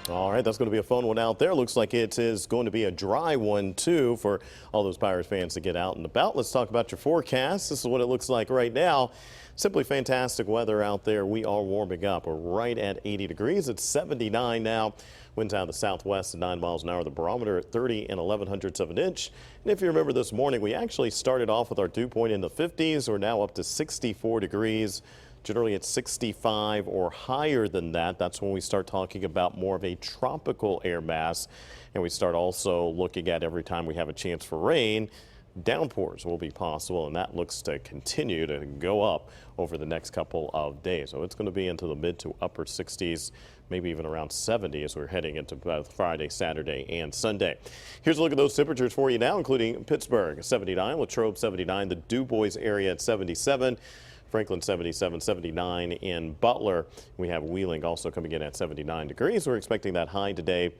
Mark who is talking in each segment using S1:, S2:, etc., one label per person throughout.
S1: All right, that's going to be a fun one out there. Looks like it is going to be a dry one, too, for all those Pirates fans to get out and about. Let's talk about your forecast. This is what it looks like right now. Simply fantastic weather out there. We are warming up. We're right at 80 degrees. It's 79 now. Winds out of the southwest at 9 miles an hour. The barometer at 30 and 11/100ths of an inch. And if you remember this morning, we actually started off with our dew point in the 50s. We're now up to 64 degrees. Generally at 65 or higher than that. That's when we start talking about more of a tropical air mass. And we start also looking at every time we have a chance for rain, downpours will be possible, and that looks to continue to go up over the next couple of days. So it's going to be into the mid to upper 60s, maybe even around 70 as we're heading into both Friday, Saturday, and Sunday. Here's a look at those temperatures for you now, including Pittsburgh 79, Latrobe 79, the Du Bois area at 77. Franklin 77, 79 in Butler. We have Wheeling also coming in at 79 degrees. We're expecting that high today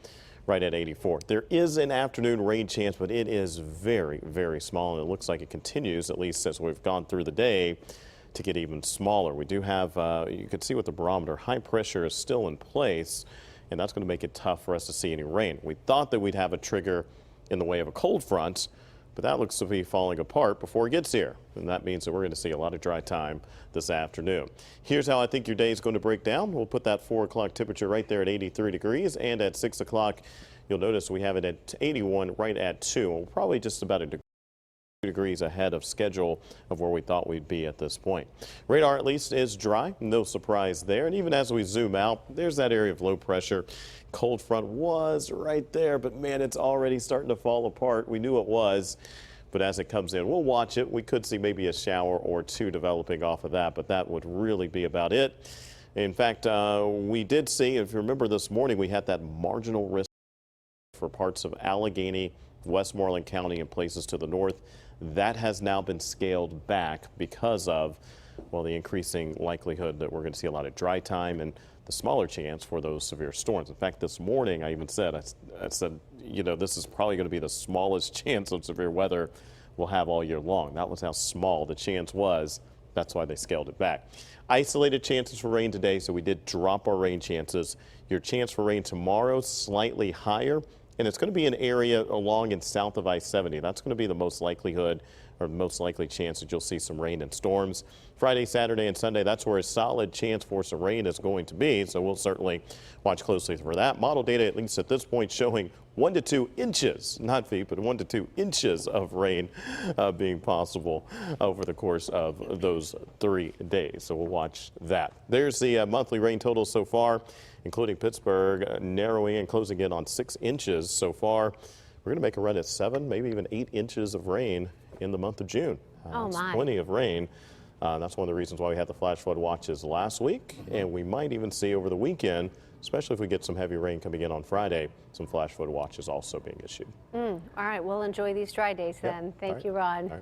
S1: right at 84. There is an afternoon rain chance, but it is very, very small, and it looks like it continues, at least as we've gone through the day, to get even smaller. We do have, you can see with the barometer, high pressure is still in place, and that's going to make it tough for us to see any rain. We thought that we'd have a trigger in the way of a cold front, but that looks to be falling apart before it gets here. And that means that we're going to see a lot of dry time this afternoon. Here's how I think your day is going to break down. We'll put that 4 o'clock temperature right there at 83 degrees. And at 6 o'clock, you'll notice we have it at 81 right at 2. We're probably just about a degrees ahead of schedule of where we thought we'd be at this point. Radar at least is dry, no surprise there. And even as we zoom out, there's that area of low pressure. Cold front was right there, but man, it's already starting to fall apart. We knew it was, but as it comes in, we'll watch it. We could see maybe a shower or two developing off of that, but that would really be about it. In fact, we did see, if you remember this morning, we had that marginal risk for parts of Allegheny, Westmoreland County, and places to the north. That has now been scaled back because of, well, the increasing likelihood that we're going to see a lot of dry time and the smaller chance for those severe storms. In fact, this morning I even said, I said, you know, this is probably going to be the smallest chance of severe weather we'll have all year long. That was how small the chance was. That's why they scaled it back. Isolated chances for rain today, so we did drop our rain chances. Your chance for rain tomorrow, slightly higher. And it's going to be an area along and south of I-70. That's going to be the most likelihood or most likely chance that you'll see some rain and storms. Friday, Saturday, and Sunday, that's where a solid chance for some rain is going to be. So we'll certainly watch closely for that. Model data, at least at this point, showing 1 to 2 inches, not feet, but 1 to 2 inches of rain being possible over the course of those 3 days. So we'll watch that. There's the monthly rain total so far, including Pittsburgh narrowing and closing in on 6 inches so far. We're going to make a run at 7, maybe even 8 inches of rain in the month of June. That's plenty of rain. That's one of the reasons why we had the flash flood watches last week, and we might even see over the weekend, especially if we get some heavy rain coming in on Friday, some flash flood watches also being issued.
S2: All right, we'll enjoy these dry days then. Thank you, Ron.